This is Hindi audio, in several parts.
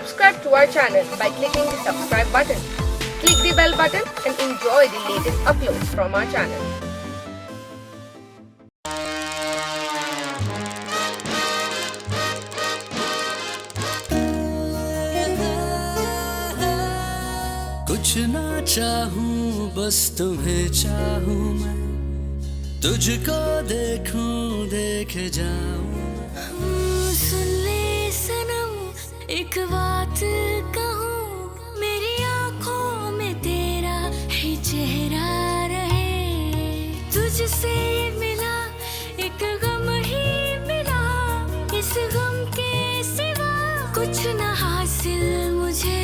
Subscribe to our channel by clicking the subscribe button. Click the bell button and enjoy the latest uploads from our channel. कुछ ना चाहूं बस तुम्हें चाहूं मैं, तुझको देखूं देखे जाऊं। सुन ले सनम एक बात कहूं, मेरी आंखों में तेरा ही चेहरा रहे। तुझसे मिला एक गम ही मिला, इस गम के सिवा कुछ न हासिल मुझे।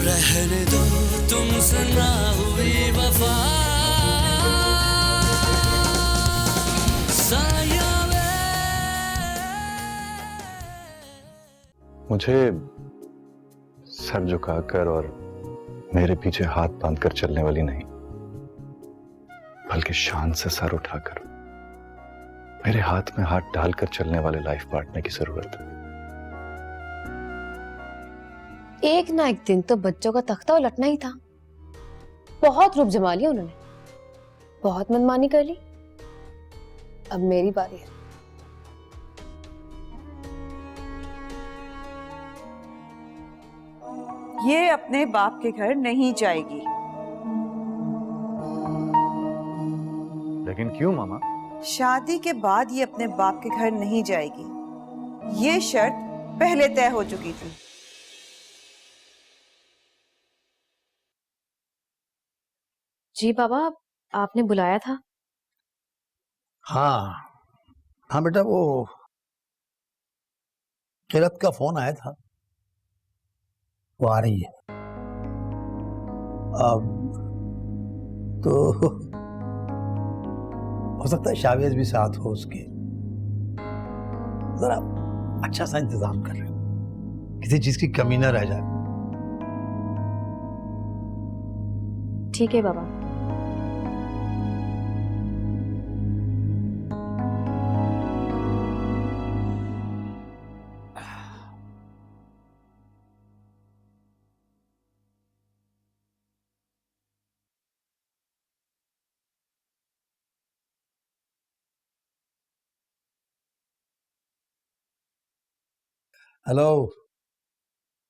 रहने दो तुमसे ना हुई वफा, साया मुझे सर झुकाकर और मेरे पीछे हाथ बांधकर चलने वाली नहीं, बल्कि शान से सर उठाकर मेरे हाथ में हाथ डालकर चलने वाले लाइफ पार्टनर की जरूरत है। एक ना एक दिन तो बच्चों का तख्ता उलटना ही था। बहुत रूप जमा लिया उन्होंने, बहुत मनमानी कर ली। अब मेरी बारी है। ये अपने बाप के घर नहीं जाएगी। लेकिन क्यों मामा? शादी के बाद ये अपने बाप के घर नहीं जाएगी, ये शर्त पहले तय हो चुकी थी। जी बाबा, आपने बुलाया था? हाँ हाँ बेटा, वो किरत का फोन आया था, वो आ रही है। अब तो हो सकता है शावेज भी साथ हो उसके। जरा अच्छा सा इंतजाम कर रहे हो, किसी चीज की कमी ना रह जाए। ठीक है बाबा। हेलो।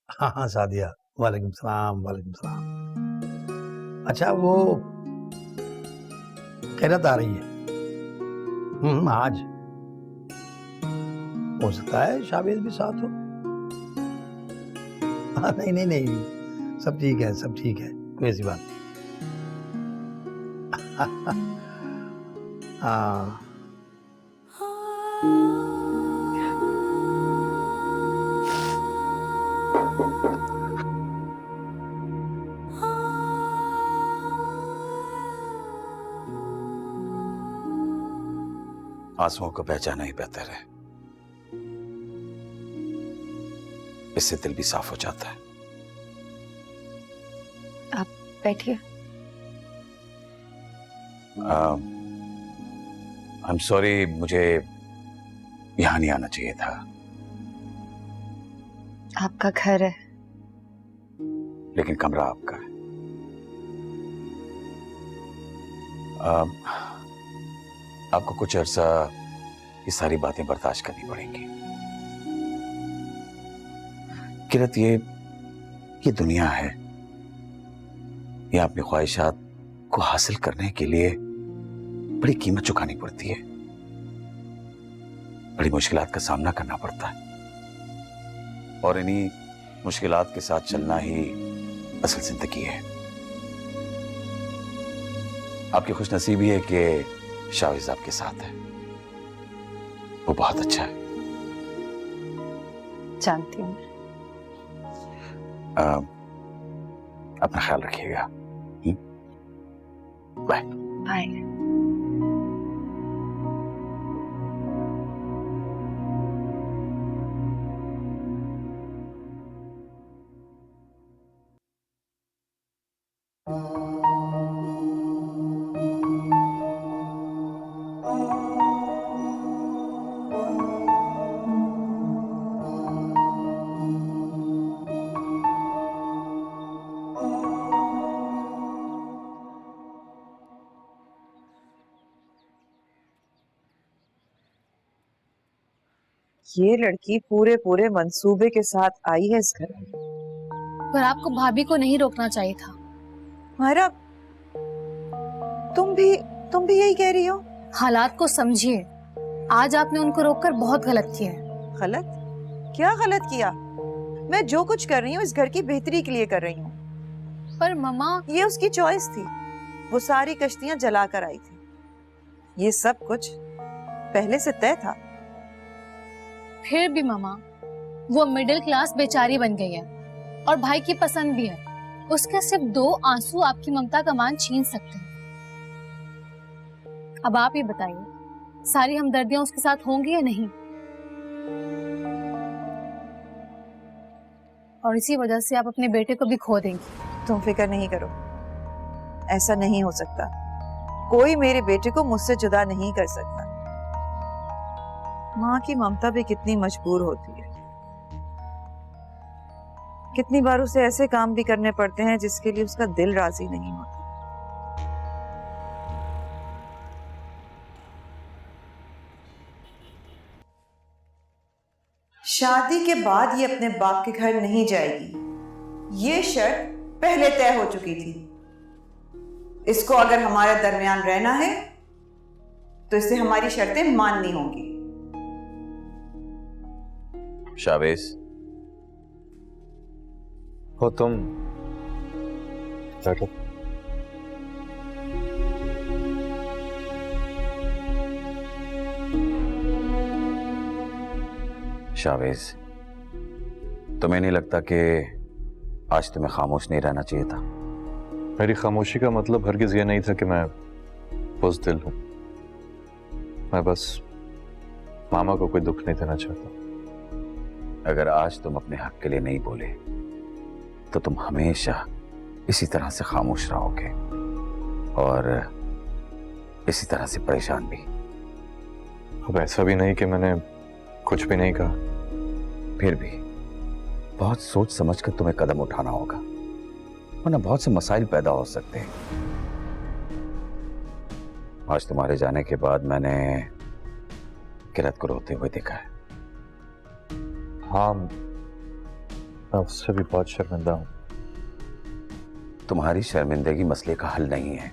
हाँ हाँ सादिया, वालेकुम सलाम वालेकुम सलाम। अच्छा, वो किरत आ रही है? आज हो सकता है शावेज भी साथ हो। हाँ नहीं नहीं नहीं, सब ठीक है, सब ठीक है, कोई ऐसी बात नहीं। हाँ आंसुओं को बहचाना ही बेहतर है, इससे दिल भी साफ हो जाता है। आप बैठिए। आई एम सॉरी, मुझे यहां नहीं आना चाहिए था। आपका घर है। लेकिन कमरा आपका है। आपको कुछ अरसा ये सारी बातें बर्दाश्त करनी पड़ेंगी। किरत, ये दुनिया है, ये अपनी ख्वाहिशात को हासिल करने के लिए बड़ी कीमत चुकानी पड़ती है, बड़ी मुश्किलात का सामना करना पड़ता है, और इन्हीं मुश्किलात के साथ चलना ही असल जिंदगी है। आपकी खुशनसीबी है कि शावेज आपके साथ है, वो बहुत अच्छा है। जानती हूँ। अपना ख्याल रखिएगा। Bye bye. ये लड़की पूरे पूरे मंसूबे के साथ आई है इस घर में। पर आपको भाभी को नहीं रोकना चाहिए था। मायरा, तुम भी यही कह रही हो? हालात को समझिए। आज आपने उनको रोककर बहुत गलत किया है। गलत? क्या गलत किया? मैं जो कुछ कर रही हूँ इस घर की बेहतरी के लिए कर रही हूँ। पर मम्मा, ये उसकी चॉइस थी। वो सारी कश्तियां जला कर आई थी। ये सब कुछ पहले से तय था। फिर भी मम्मा, वो मिडिल क्लास बेचारी बन गई है और भाई की पसंद भी है। उसके सिर्फ 2 आंसू आपकी ममता का मान छीन सकते हैं। अब आप ही बताइए, सारी हमदर्दियां उसके साथ होंगी या नहीं? और इसी वजह से आप अपने बेटे को भी खो देंगी। तुम फिक्र नहीं करो, ऐसा नहीं हो सकता। कोई मेरे बेटे को मुझसे जुदा नहीं कर सकता। माँ की ममता भी कितनी मजबूर होती है। कितनी बार उसे ऐसे काम भी करने पड़ते हैं जिसके लिए उसका दिल राजी नहीं होता। शादी के बाद ये अपने बाप के घर नहीं जाएगी। ये शर्त पहले तय हो चुकी थी। इसको अगर हमारे दरमियान रहना है तो इसे हमारी शर्तें माननी होंगी। शावेज, हो तुम बैठो। शावेज, तुम्हें नहीं लगता कि आज तुम्हें खामोश नहीं रहना चाहिए था? मेरी खामोशी का मतलब हरगिज ये नहीं था कि मैं बुज़दिल हूं। मैं बस मामा को कोई दुख नहीं देना चाहता। अगर आज तुम अपने हक के लिए नहीं बोले तो तुम हमेशा इसी तरह से खामोश रहोगे और इसी तरह से परेशान भी। अब ऐसा भी नहीं कि मैंने कुछ भी नहीं कहा। फिर भी बहुत सोच समझ कर तुम्हें कदम उठाना होगा, वरना बहुत से मसाइल पैदा हो सकते हैं। आज तुम्हारे जाने के बाद मैंने किरत को रोते हुए देखा है। हाँ, मैं उससे भी बहुत शर्मिंदा हूं। तुम्हारी शर्मिंदगी मसले का हल नहीं है।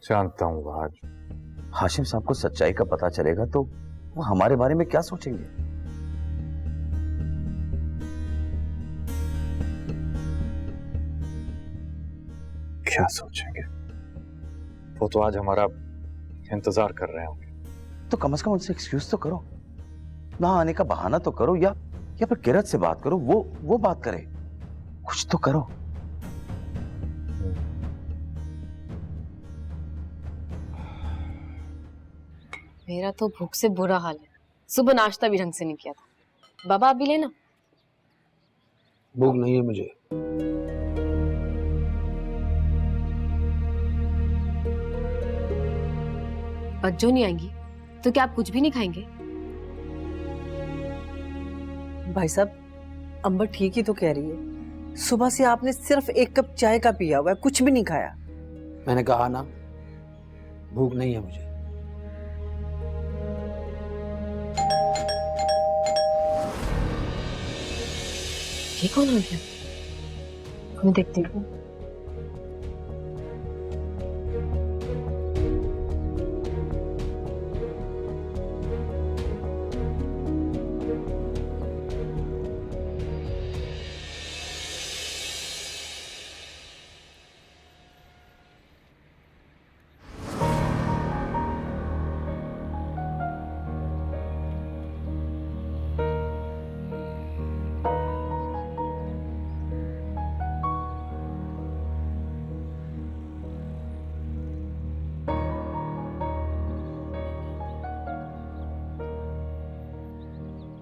जानता हूं आज हाशिम साहब को सच्चाई का पता चलेगा तो वो हमारे बारे में क्या सोचेंगे? क्या सोचेंगे? वो तो आज हमारा इंतजार कर रहे होंगे। तो कम से कम उनसे एक्सक्यूज तो करो, ना आने का बहाना तो करो, या फिर किरत से बात करो, वो बात करे, कुछ तो करो। मेरा तो भूख से बुरा हाल है। सुबह नाश्ता भी ढंग से नहीं किया था। बाबा आप भी लेना। भूख नहीं है मुझे। बच्चों नहीं आएंगी तो क्या आप कुछ भी नहीं खाएंगे? भाई साहब, अंबर ठीक ही तो कह रही है। सुबह से आपने सिर्फ 1 कप चाय का पिया हुआ है, कुछ भी नहीं खाया। मैंने कहा ना, भूख नहीं है मुझे। ये कौन आ गया? मैं देखती हूँ।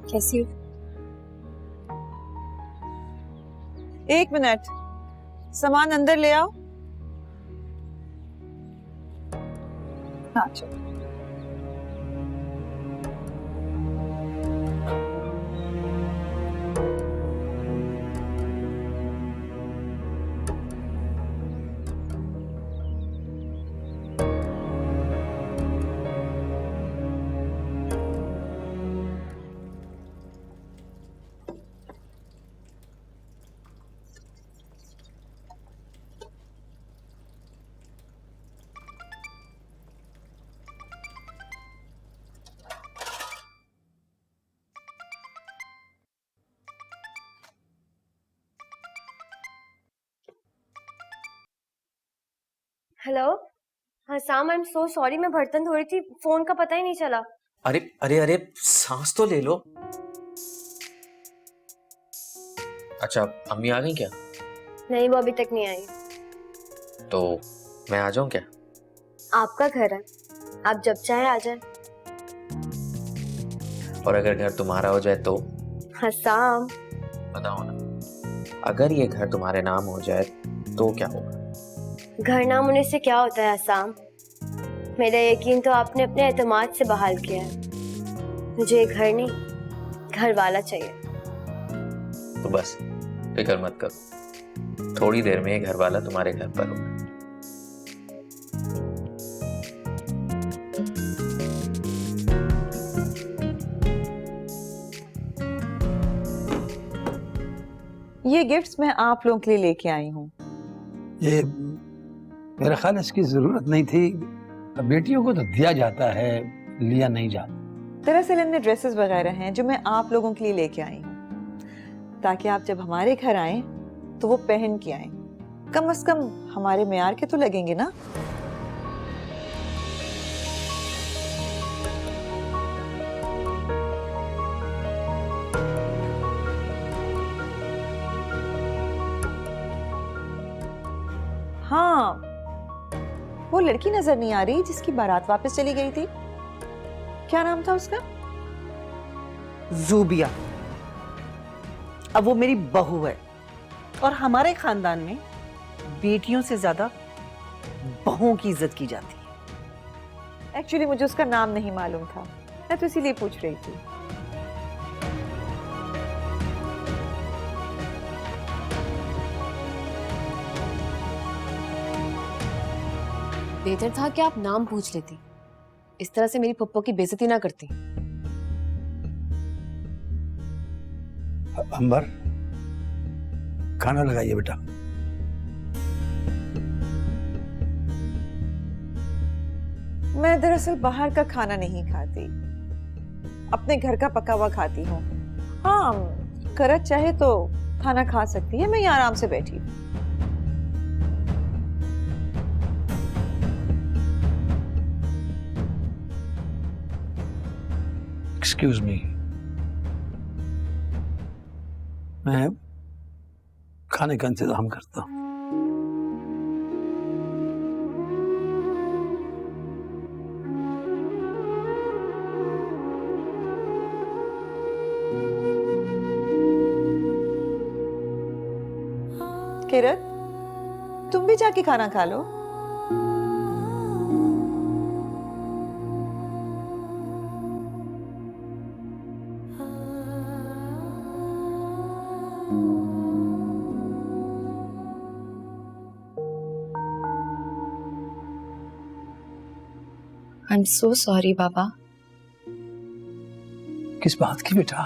कैसी हो? 1 मिनट, सामान अंदर ले आओ। हाँ चलो। हेलो। हाँ साम, आई एम सो सॉरी, मैं बर्तन धो रही थी, फोन का पता ही नहीं चला। अरे अरे अरे, सांस तो ले लो। अच्छा, अम्मी आ गई क्या? नहीं, वो अभी तक नहीं आई। तो मैं आ जाऊं क्या? आपका घर है, आप जब चाहे आ जाए। और अगर घर तुम्हारा हो जाए तो? हाँ साम, बताओ ना, अगर ये घर तुम्हारे नाम हो जाए तो क्या होगा? घर नाम होने से क्या होता है असाम? मेरा यकीन तो आपने अपने एतमाद से बहाल किया है। मुझे ये घर नहीं, घर वाला चाहिए। तो बस फिक्र मत करो, थोड़ी देर में ये घर वाला तुम्हारे घर पर होगा। ये गिफ्ट्स मैं आप लोगों के लिए लेके आई हूँ। ये मेरा ख्याल इसकी जरूरत नहीं थी, बेटियों को तो दिया जाता है, लिया नहीं जाता। दरअसल इनमें ड्रेसेस वगैरह हैं जो मैं आप लोगों के लिए लेके आई हूँ, ताकि आप जब हमारे घर आए तो वो पहन के आए। कम से कम हमारे मेयार के तो लगेंगे ना। हाँ, वो लड़की नजर नहीं आ रही जिसकी बारात वापस चली गई थी, क्या नाम था उसका? जूबिया। अब वो मेरी बहू है, और हमारे खानदान में बेटियों से ज्यादा बहुओं की इज्जत की जाती है। एक्चुअली मुझे उसका नाम नहीं मालूम था, मैं तो इसीलिए पूछ रही थी। बेहतर था कि आप नाम पूछ लेती, इस तरह से मेरी पप्पो की बेइज्जती ना करती। अंबर, खाना लगाइए बेटा। मैं दरअसल बाहर का खाना नहीं खाती, अपने घर का पका हुआ खाती हूँ। हाँ, करत चाहे तो खाना खा सकती है, मैं यहाँ आराम से बैठी हूँ। एक्सक्यूज मी, मैं खाने का इंतजाम करता हूँ। किरत, तुम भी जाके खाना खा लो। आई एम सो सॉरी बाबा। किस बात की बेटा?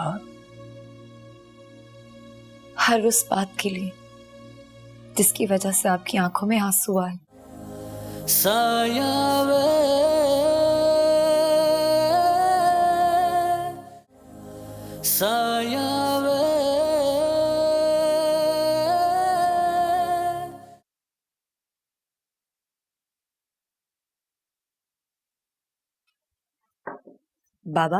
हर उस बात के लिए जिसकी वजह से आपकी आंखों में आंसू आए। साया वे साया वे बाबा,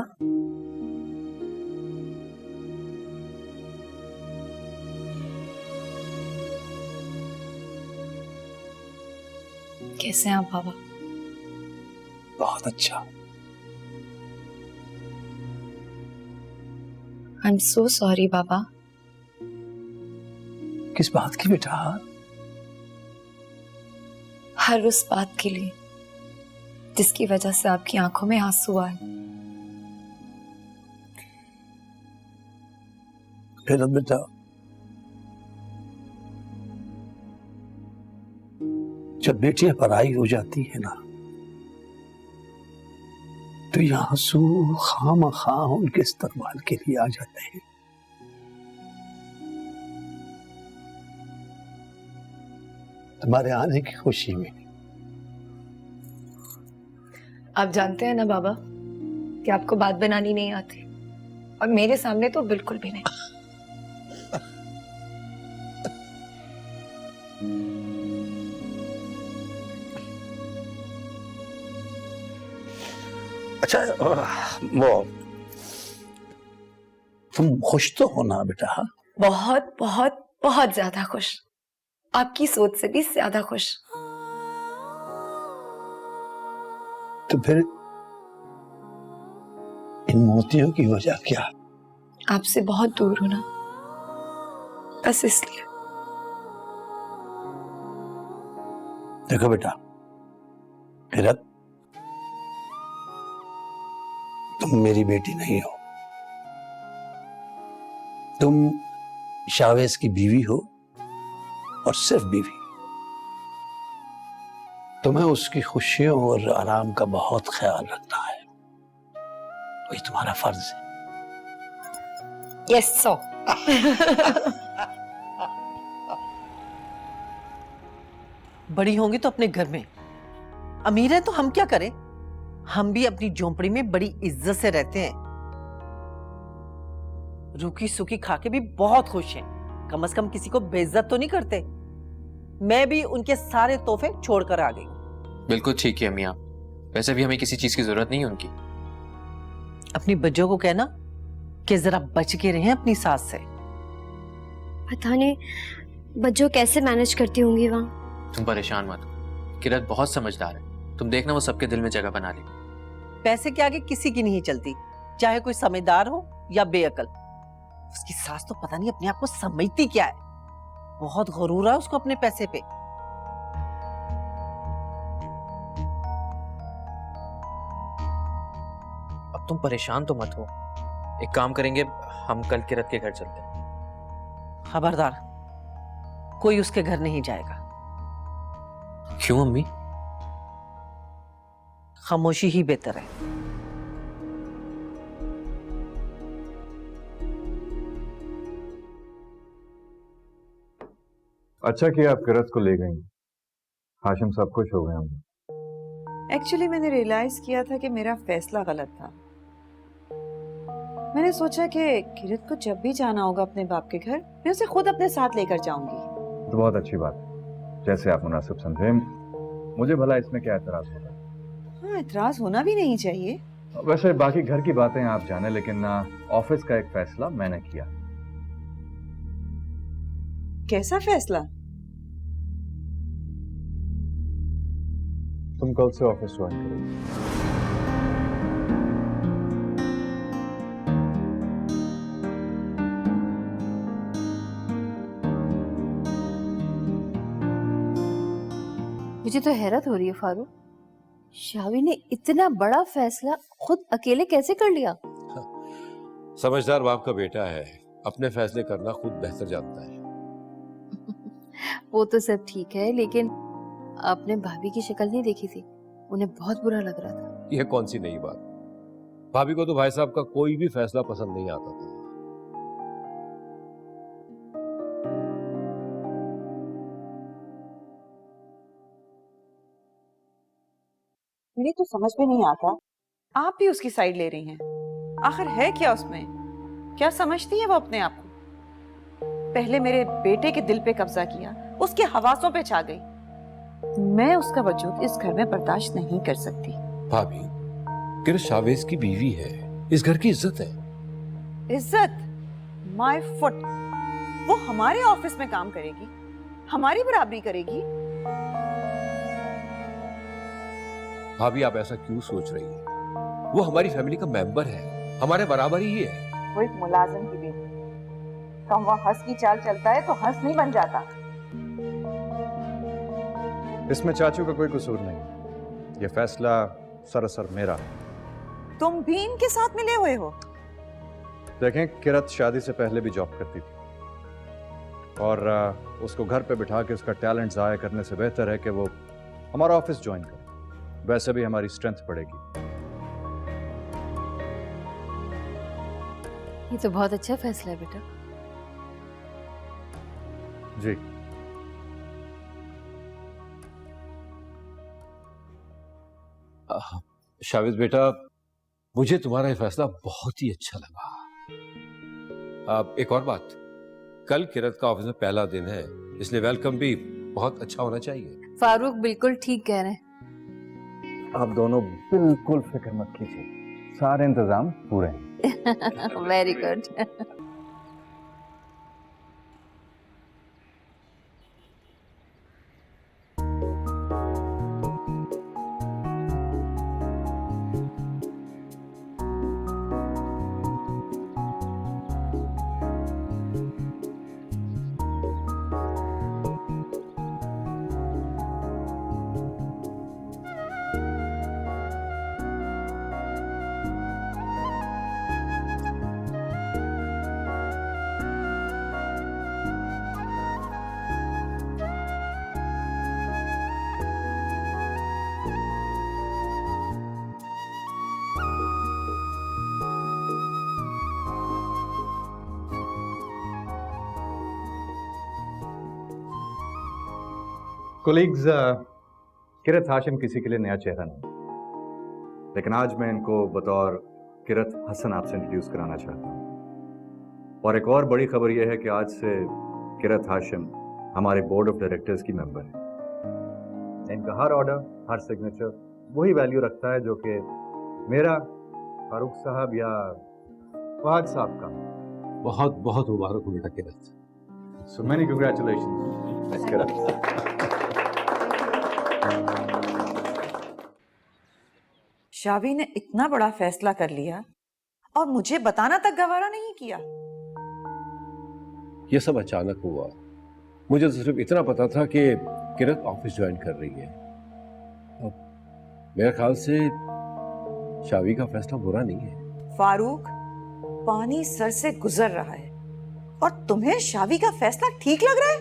कैसे हैं आप बाबा? बहुत अच्छा। आई एम सो सॉरी बाबा। किस बात की बेटा? हर उस बात के लिए जिसकी वजह से आपकी आंखों में आंसू आए। फिर बेटा, जब बेटियां पराई हो जाती है ना, तो ये आंसू खामखा उनके इस्तकबाल के लिए आ जाते हैं। तुम्हारे आने की खुशी में। आप जानते हैं ना बाबा कि आपको बात बनानी नहीं आती, और मेरे सामने तो बिल्कुल भी नहीं। अच्छा वो तुम खुश तो हो ना बेटा? हाँ? बहुत बहुत बहुत ज्यादा खुश, आपकी सोच से भी ज्यादा खुश। तो फिर इन मोतियों की वजह क्या? आपसे बहुत दूर होना, बस इसलिए। देखो बेटा किरत, तुम मेरी बेटी नहीं हो, तुम शावेज की बीवी हो और सिर्फ बीवी। तुम्हें उसकी खुशियों और आराम का बहुत ख्याल रखना है, वही तुम्हारा फर्ज है। Yes so. बड़ी होंगी तो अपने घर में, अमीर है तो हम क्या करें? हम भी अपनी झोंपड़ी में बड़ी इज्जत से रहते हैं, रूखी सूखी खा के भी बहुत खुश हैं। कम से कम किसी को बेइज्जत तो नहीं करते। मैं भी उनके सारे तोहफे छोड़कर आ गई। बिल्कुल ठीक है अम्मी आप, वैसे भी हमें किसी चीज की जरूरत नहीं है उनकी। अपनी बच्चों को कहना कि जरा बच के रहें अपनी सास से। पता नहीं बच्चों कैसे मैनेज करती होंगी वहाँ। तुम परेशान मत हो, किरत बहुत समझदार है, तुम देखना वो सबके दिल में जगह बना ले। पैसे के आगे किसी की नहीं चलती, चाहे कोई समझदार हो या बेअकल। उसकी सास तो पता नहीं अपने आप को समझती क्या है, बहुत गरूर है उसको अपने पैसे पे। अब तुम परेशान तो मत हो, एक काम करेंगे, हम कल किरत के घर चलते हैं। खबरदार, कोई उसके घर नहीं जाएगा। क्यों अम्मी? खामोशी ही बेहतर है। अच्छा किया आप किरत को ले गई, हाशिम सब खुश हो गए होंगे। एक्चुअली मैंने रियलाइज किया था कि मेरा फैसला गलत था। मैंने सोचा कि किरत को जब भी जाना होगा अपने बाप के घर, मैं उसे खुद अपने साथ लेकर जाऊंगी। तो बहुत अच्छी बात है, जैसे आप मुनासिब समझे। मुझे भला इसमें क्या एतराज होगा? हाँ, एतराज होना भी नहीं चाहिए। वैसे बाकी घर की बातें आप जाने, लेकिन ऑफिस का एक फैसला मैंने किया। कैसा फैसला? तुम कल से ऑफिस ज्वाइन करोगे। मुझे तो हैरत हो रही है फारूक, शावी ने इतना बड़ा फैसला खुद अकेले कैसे कर लिया? समझदार बाप का बेटा है, अपने फैसले करना खुद बेहतर जानता है। वो तो सब ठीक है, लेकिन आपने भाभी की शक्ल नहीं देखी थी, उन्हें बहुत बुरा लग रहा था। यह कौन सी नई बात? भाभी को तो भाई साहब का कोई भी फैसला पसंद नहीं आता था। मुझे तो समझ में नहीं आता, आप भी उसकी साइड ले रही हैं। आखिर है क्या उसमें? क्या समझती है वो अपने आप को? पहले मेरे बेटे के दिल पे कब्जा किया, उसके हवासों पे छा गई। मैं उसका वजूद इस घर में बर्दाश्त नहीं कर सकती। भाभी, किरत शावेज की बीवी है, इस घर की इज्जत है। इज्जत? My foot. वो हमारे ऑफिस में काम करेगी, हमारी बराबरी करेगी। भाभी, आप ऐसा क्यों सोच रही हैं? वो हमारी फैमिली का मेंबर है, हमारे बराबर ही है। वो एक मुलाजिम की बेटी, कम वह हंस की चाल चलता है तो हंस नहीं बन जाता। इसमें चाचू का कोई कसूर नहीं, ये फैसला सरासर मेरा। तुम भी इनके साथ मिले हुए हो? देखें, किरत शादी से पहले भी जॉब करती थी और उसको घर पे बिठा के उसका टैलेंट जाया करने से बेहतर है कि वो हमारा ऑफिस ज्वाइन करे। वैसे भी हमारी स्ट्रेंथ बढ़ेगी। ये तो बहुत अच्छा फैसला है बेटा। जी। शावेज बेटा, मुझे तुम्हारा ये फैसला बहुत ही अच्छा लगा। एक और बात, कल किरत का ऑफिस में पहला दिन है, इसलिए वेलकम भी बहुत अच्छा होना चाहिए। फारूक बिल्कुल ठीक कह रहे हैं। आप दोनों बिल्कुल फिक्र मत कीजिए, सारे इंतजाम पूरे हैं। Very good. कोलीग्स, किरत हाशिम किसी के लिए नया चेहरा नहीं, लेकिन आज मैं इनको बतौर किरत हसन आपसे इंट्रोड्यूस कराना चाहता हूँ। और एक और बड़ी खबर यह है कि आज से किरत हाशिम हमारे बोर्ड ऑफ डायरेक्टर्स की मेंबर है। इनका हर ऑर्डर, हर सिग्नेचर वही वैल्यू रखता है जो कि मेरा, फारूक साहब या फहद साहब का। बहुत बहुत मुबारक हो बेटा किरत। सो मेनी कांग्रेचुलेशंस किरत। शावी ने इतना बड़ा फैसला कर लिया और मुझे बताना तक गवारा नहीं किया। ये सब अचानक हुआ। मुझे तो सिर्फ इतना पता था कि किरत ऑफिस ज्वाइन कर रही है। अब मेरे ख्याल से शावी का फैसला बुरा नहीं है। फारूक, पानी सर से गुजर रहा है और तुम्हें शावी का फैसला ठीक लग रहा है?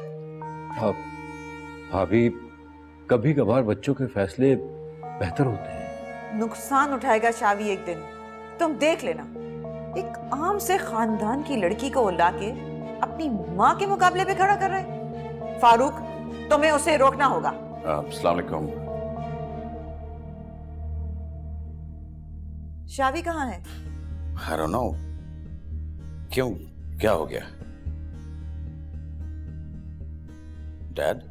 अब भाभी, कभी कभार बच्चों के फैसले बेहतर होते हैं। नुकसान उठाएगा शावी एक दिन, तुम देख लेना। एक आम से खानदान की लड़की को लाके अपनी माँ के मुकाबले पे खड़ा कर रहा है। फारूक, तुम्हें उसे रोकना होगा। अस्सलाम वालेकुम। शावी कहाँ है? I don't know। क्यों, क्या हो गया? डैड?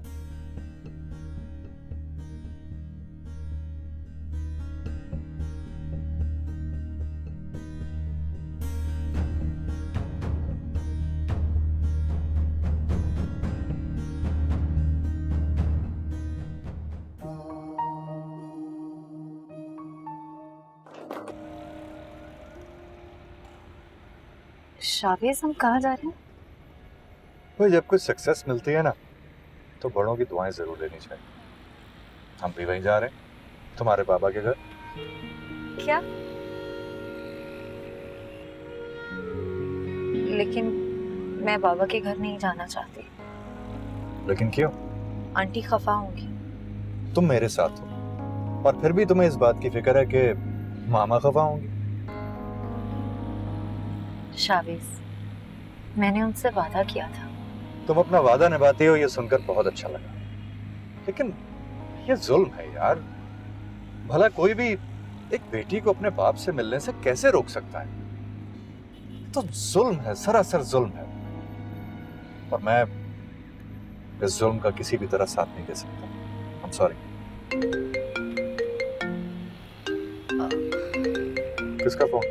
शावीज, हम कहाँ जा रहे हैं? भाई, जब कुछ सक्सेस मिलती है ना, तो बड़ों की दुआएं जरूर लेनी चाहिए। हम भी वहीं जा रहे हैं, तुम्हारे बाबा के घर। क्या? लेकिन मैं बाबा के घर नहीं जाना चाहती। लेकिन क्यों? आंटी खफा होंगी। तुम मेरे साथ हो और फिर भी तुम्हें इस बात की फिक्र है कि मामा खफा होंगी। शावीज, मैंने उनसे वादा किया था। तुम अपना वादा निभाती हो, ये सुनकर बहुत अच्छा लगा। लेकिन ये जुल्म है यार। भला कोई भी एक बेटी को अपने बाप से मिलने से कैसे रोक सकता है? तो जुल्म है, सरासर जुल्म है। और मैं इस जुल्म का किसी भी तरह साथ नहीं दे सकता। I'm sorry। किसका फोन?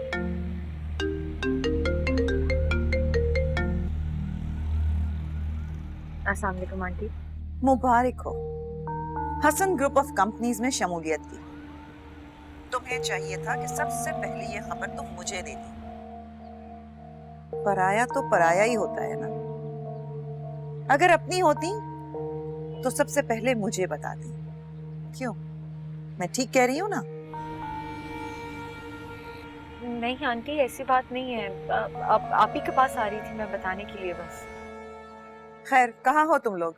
अस्सलाम वालेकुम आंटी। मुबारक हो, हसन ग्रुप ऑफ कंपनीज में शमूलियत की। तुम्हें चाहिए था कि सबसे पहले ये खबर तुम मुझे देती। पराया तो पराया ही होता है ना। अगर अपनी होती तो सबसे पहले मुझे बताती। क्यों, मैं ठीक कह रही हूँ ना? नहीं आंटी, ऐसी बात नहीं है। आप ही के पास आ रही थी मैं बताने के लिए बस। खैर, कहाँ हो तुम लोग?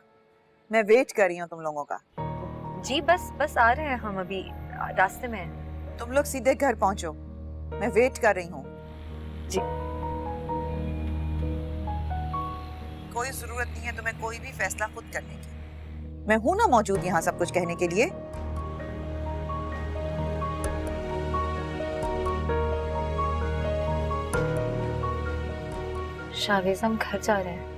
मैं वेट कर रही हूँ तुम लोगों का। जी बस आ रहे हैं हम, अभी रास्ते में हैं। तुम लोग सीधे घर पहुंचो, मैं वेट कर रही हूँ। जी। कोई जरूरत नहीं है तुम्हें कोई भी फैसला खुद करने की। मैं हूं ना मौजूद यहाँ सब कुछ कहने के लिए। शावीज, हम घर जा रहे हैं।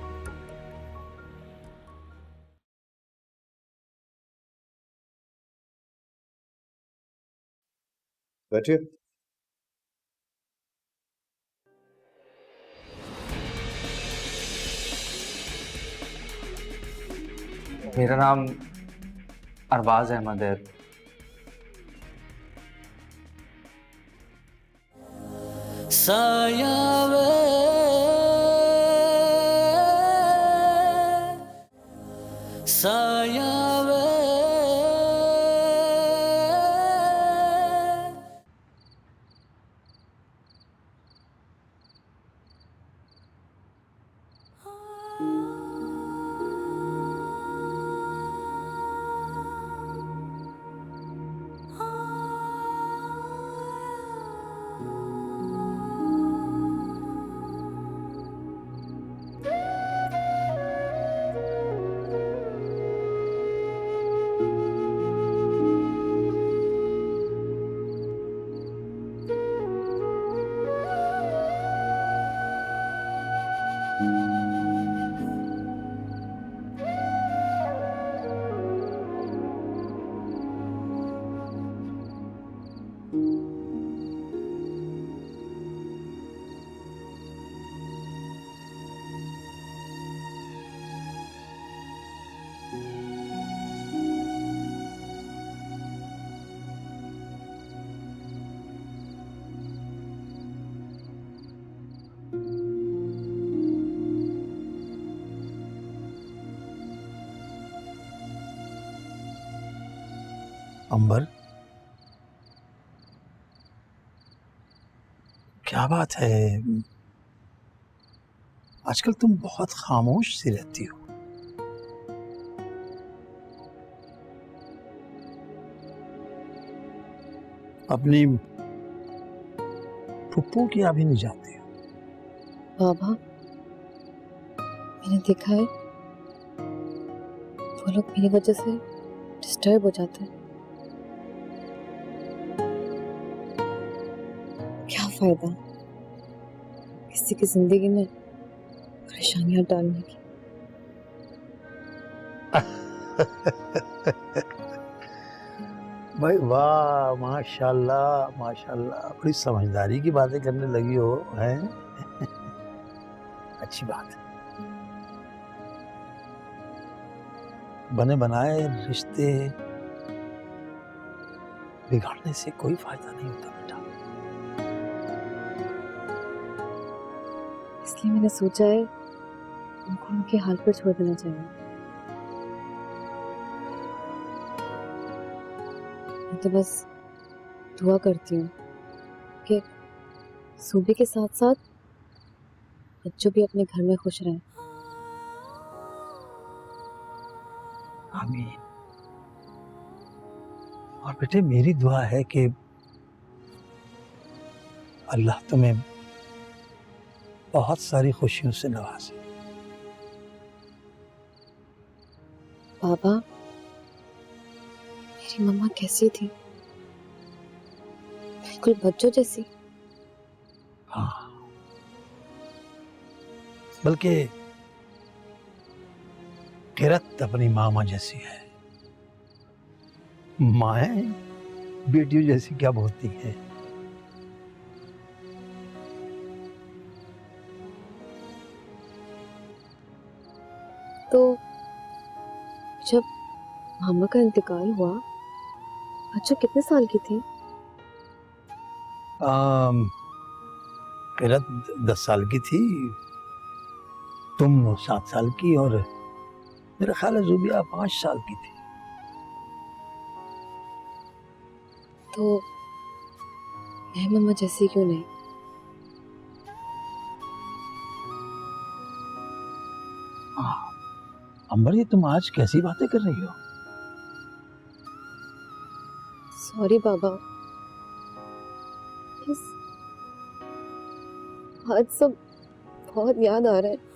बैठिए। मेरा नाम अरबाज अहमद है। साया वे साया वे अंबर, क्या बात है? आजकल तुम बहुत खामोश सी रहती हो। अपनी फुप्पू की यहाँ भी नहीं जाती हो? बाबा, मैंने देखा है वो लोग मेरी वजह से डिस्टर्ब हो जाते हैं। क्या फायदा किसी की जिंदगी में परेशानियां डालने की। भाई वाह, माशाल्लाह माशाल्लाह, बड़ी समझदारी की बातें करने लगी हो, हैं? अच्छी बात है। बने बनाए रिश्ते बिगाड़ने से कोई फायदा नहीं होता बेटा। इसलिए मैंने सोचा है उनको उनके हाल पर छोड़ देना चाहिए। मैं तो बस दुआ करती हूँ कि सूबे के साथ साथ बच्चों भी अपने घर में खुश रहें। आमीन। और बेटे, मेरी दुआ है कि अल्लाह तुम्हें बहुत सारी खुशियों से नवाजे। बाबा, मेरी मम्मा कैसी थी? बिल्कुल बच्चों जैसी। हाँ, बल्कि किरत अपनी मामा जैसी है। माएं बेटियों जैसी क्या बोलती हैं? तो जब मामा का इंतकाल हुआ, बच्चों कितने साल की थी? किरत 10 साल की थी, तुम 7 साल की, और मेरा ख्याल है जुबिया 5 साल की थी। तो मैं मम्मा जैसी क्यों नहीं? अंबर, ये तुम आज कैसी बातें कर रही हो? सॉरी बाबा, बस आज सब बहुत याद आ रहा है।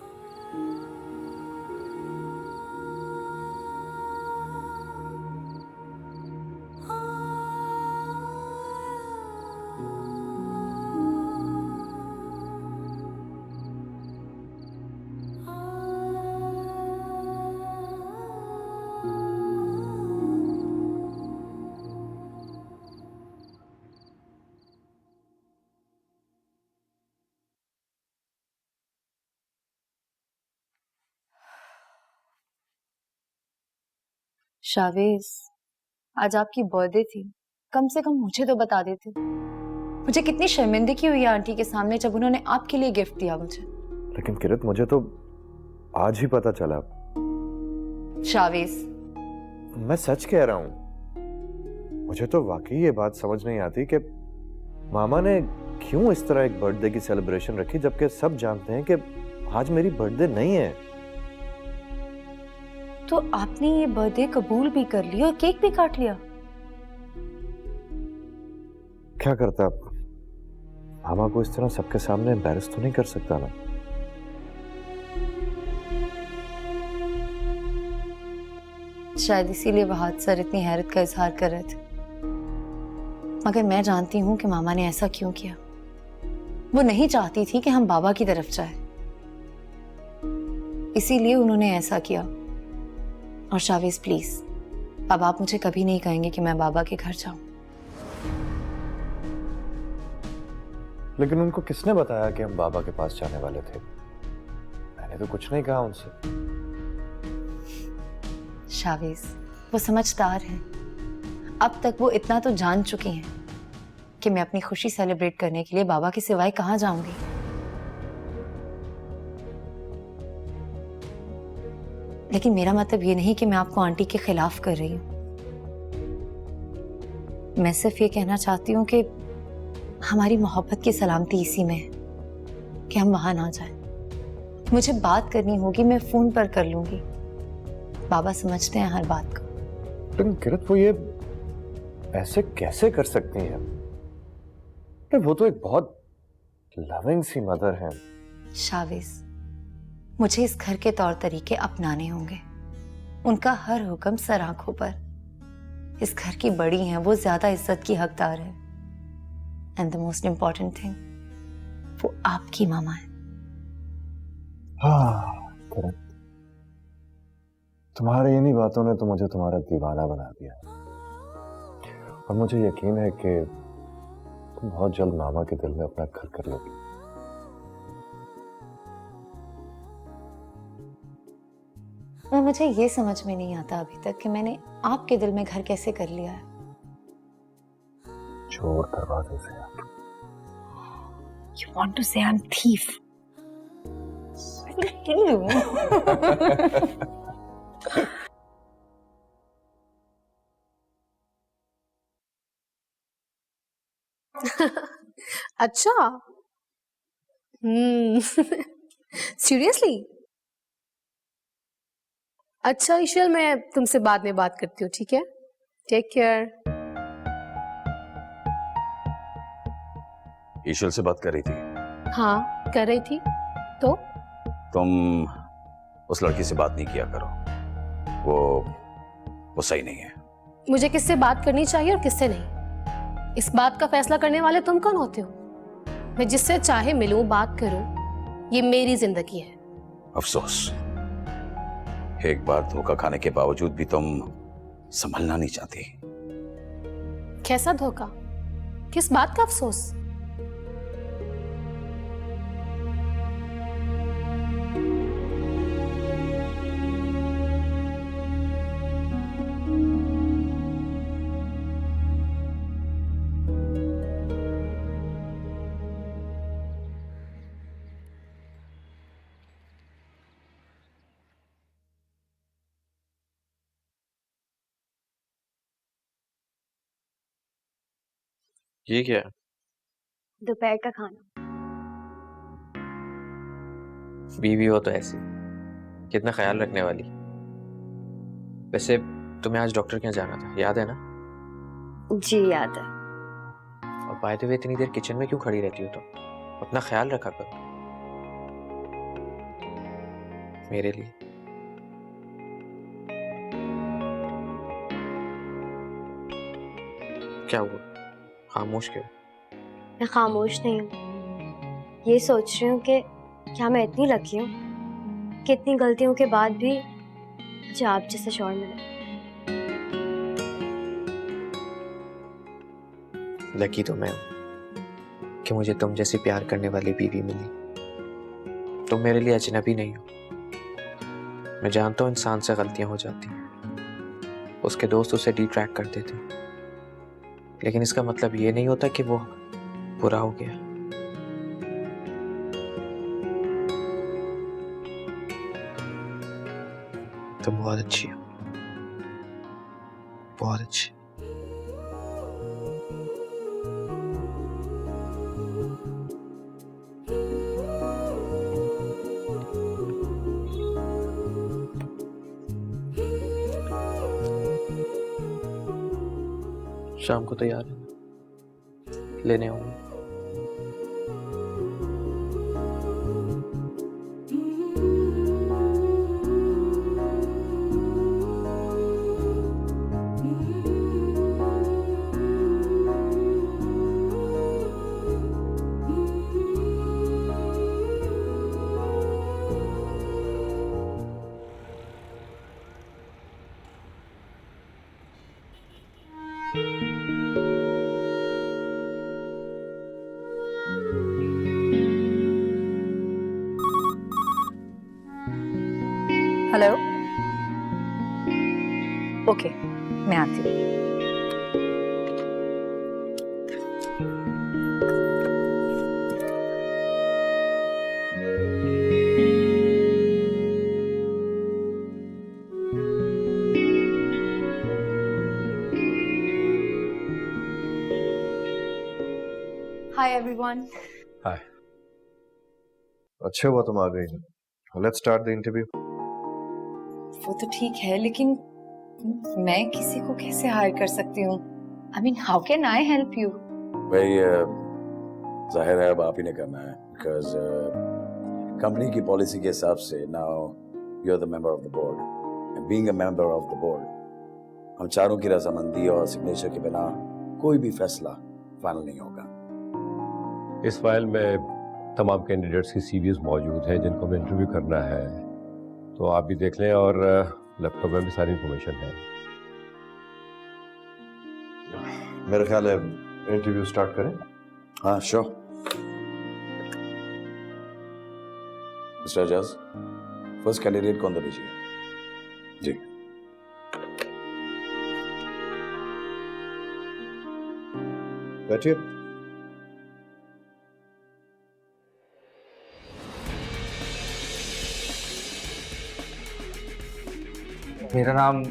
शावेज, आज आपकी बर्थडे थी, कम से कम मुझे तो बता देते। मुझे कितनी शर्मिंदगी हुई आंटी के सामने जब उन्होंने आपके लिए गिफ्ट दिया मुझे। लेकिन किरत, मुझे तो आज ही पता चला। शावेज, मैं सच कह रहा हूं, मुझे तो वाकई ये बात समझ नहीं आती कि मामा ने क्यों इस तरह एक बर्थडे की सेलिब्रेशन रखी, जबकि सब जानते हैं कि आज मेरी बर्थडे नहीं है। तो आपने ये बर्थडे कबूल भी कर लिया और केक भी काट लिया। क्या करता, मामा को इस तरह सबके सामने एम्बैरेस तो नहीं कर सकता ना। शायद इसीलिए वह हाथ सर इतनी हैरत का इजहार कर रहे थे। मगर मैं जानती हूं कि मामा ने ऐसा क्यों किया। वो नहीं चाहती थी कि हम बाबा की तरफ जाए, इसीलिए उन्होंने ऐसा किया। और शावेज प्लीज, अब आप मुझे कभी नहीं कहेंगे कि मैं बाबा के घर जाऊं। लेकिन उनको किसने बताया कि हम बाबा के पास जाने वाले थे? मैंने तो कुछ नहीं कहा उनसे। शावेज, वो समझदार हैं। अब तक वो इतना तो जान चुकी हैं कि मैं अपनी खुशी सेलिब्रेट करने के लिए बाबा के सिवाय कहां जाऊंगी। लेकिन मेरा मतलब ये नहीं कि मैं आपको आंटी के खिलाफ कर रही हूं। मैं सिर्फ ये कहना चाहती हूँ कि हमारी मोहब्बत की सलामती इसी में है कि हम वहां ना जाएं। मुझे बात करनी होगी, मैं फोन पर कर लूंगी। बाबा समझते हैं हर बात को। लेकिन किरत, वो ये ऐसे कैसे कर सकती हैं? वो तो एक बहुत लविंग सी मदर है। शावेज, मुझे इस घर के तौर तरीके अपनाने होंगे। उनका हर हुक्म सर आंखों पर। इस घर की बड़ी हैं, वो ज्यादा इज्जत की हकदार है। And the most important thing, वो आपकी मामा है। हाँ किरत, तुम्हारी इन्हीं बातों ने तो मुझे तुम्हारा दीवाना बना दिया। और मुझे यकीन है कि तुम बहुत जल्द मामा के दिल में अपना घर कर लोगी। और मुझे ये समझ में नहीं आता अभी तक कि मैंने आपके दिल में घर कैसे कर लिया है। चोर दरवाजे से। You want to say I'm thief? I will kill you. अच्छा। सीरियसली? अच्छा ईशल, मैं तुमसे बाद में बात करती हूँ, ठीक है? Take care. ईशल से बात कर रही थी? हाँ, कर रही थी। तो तुम उस लड़की से बात नहीं किया करो, वो सही नहीं है। मुझे किससे बात करनी चाहिए और किससे नहीं, इस बात का फैसला करने वाले तुम कौन होते हो? मैं जिससे चाहे मिलूं, बात करूं, ये मेरी जिंदगी है। अफसोस, एक बार धोखा खाने के बावजूद भी तुम संभलना नहीं चाहती। कैसा धोखा? किस बात का अफसोस? ये क्या है? दोपहर का खाना। बीवी हो तो ऐसी, कितना ख्याल रखने वाली। वैसे तुम्हें आज डॉक्टर के यहाँ जाना था, याद है ना? जी याद है। और बाय द वे, इतनी देर किचन में क्यों खड़ी रहती हो? तो अपना ख्याल रखा करो मेरे लिए। क्या हुआ? खामोश क्यों? मैं खामोश नहीं हूँ, ये सोच रही हूँ कि क्या मैं इतनी लकी हूँ कि इतनी गलतियों के बाद भी मुझे आप जैसा शौहर मिला। लकी तो मैं हूँ कि मुझे तुम जैसी प्यार करने वाली बीवी मिली। तुम मेरे लिए अजनबी नहीं हो। मैं जानता हूँ इंसान से गलतियां हो जाती हैं, उसके दोस्त उसे डिट्रैक्ट करते थे, लेकिन इसका मतलब ये नहीं होता कि वो बुरा हो गया। तुम बहुत अच्छी हो, बहुत अच्छी। शाम को तैयार है, लेने आऊंगा। हेलो, ओके, मैं आती हूँ। Hi everyone. हाय। अच्छा हुआ तुम आ गई। Let's start the interview. वो तो ठीक है, लेकिन मैं किसी को कैसे हायर कर सकती हूँ? I mean, how can I help you? भाई जाहिर है अब आप ही ने करना है, बिकॉज कंपनी की पॉलिसी के हिसाब से now you are the member of the board, and being a member of the board हम चारों की रजामंदी और सिग्नेचर के बिना कोई भी फैसला फाइनल नहीं होगा। इस फाइल में तमाम कैंडिडेट्स की सीवीज मौजूद हैं जिनको हमें इंटरव्यू करना है, तो आप भी देख लें, और लैपटॉप में भी सारी इंफॉर्मेशन है। मेरा ख्याल है इंटरव्यू स्टार्ट करें। हाँ sure. Mister Ejaz, first candidate कौन था भेजिए? जी। बैठिए। मेरा नाम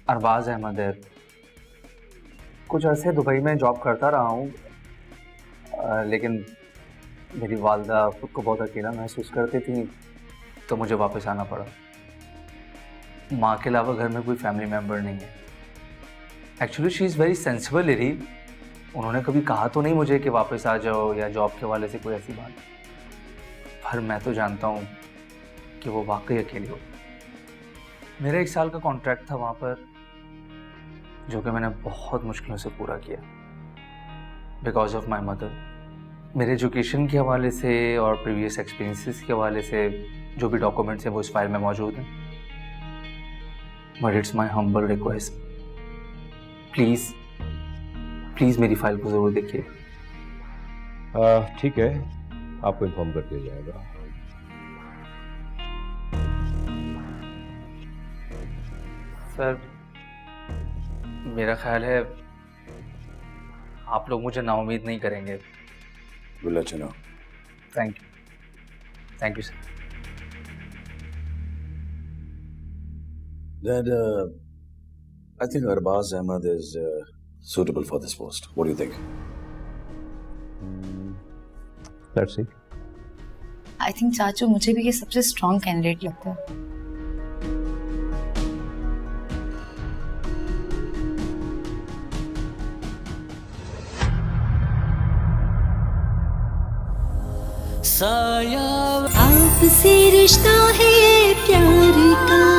अरबाज अहमद है। कुछ अरसे दुबई में जॉब करता रहा हूँ, लेकिन मेरी वालदा खुद को बहुत अकेला महसूस करती थी, तो मुझे वापस आना पड़ा। माँ के अलावा घर में कोई फैमिली मेम्बर नहीं है। Actually she is very sensible lady. उन्होंने कभी कहा तो नहीं मुझे कि वापस आ जाओ या जॉब के हवाले से कोई ऐसी बात, पर मैं तो जानता हूँ कि वो वाकई अकेली हो। मेरा 1 साल का कॉन्ट्रैक्ट था वहाँ पर, जो कि मैंने बहुत मुश्किलों से पूरा किया बिकॉज ऑफ माई मदर। मेरे एजुकेशन के हवाले से और प्रीवियस एक्सपीरियंसेस के हवाले से जो भी डॉक्यूमेंट्स हैं वो इस फाइल में मौजूद हैं, but it's my humble request, please please मेरी फाइल को ज़रूर देखिए। ठीक है, आपको इन्फॉर्म कर दिया जाएगा। सर, मेरा ख्याल है आप लोग मुझे नाउम्मीद नहीं करेंगे। We'll let you know. Thank you sir. Dad, I think Arbaz Ahmad is suitable for this post. What do you think? Let's see. I think चाचू, मुझे भी ये सबसे स्ट्रॉन्ग कैंडिडेट लगता है। आपसे रिश्ता है प्यार का।